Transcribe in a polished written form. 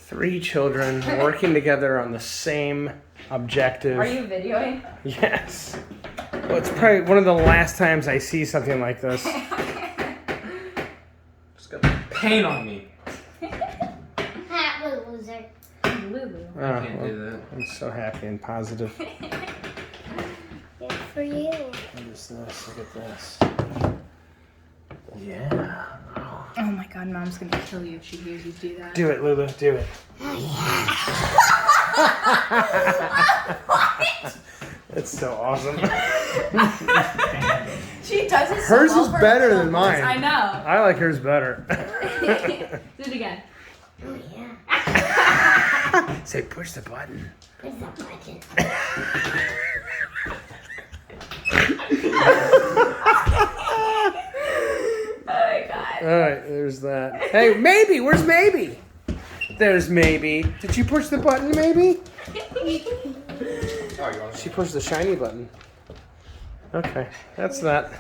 3 children working together on the same objective. Are you videoing? Yes. Well, it's probably one of the last times I see something like this. Just got paint on me. Hat loser. Lulu. Oh, I can't well, do that. I'm so happy and positive. Good for you. What is this? Look at this. Yeah. Oh my god, Mom's gonna kill you if she hears you do that. Do it, Lulu. Do it. It's so awesome. She does it so Hers well is for better herself. than mine. I know. I like hers better. Do it again. Oh yeah. Say, push the button. Push the button. Oh my god. All right, there's that. Hey, maybe. Where's maybe? There's maybe. Did you push the button, maybe? Oh, you want She pushed the shiny button. Okay, that's that.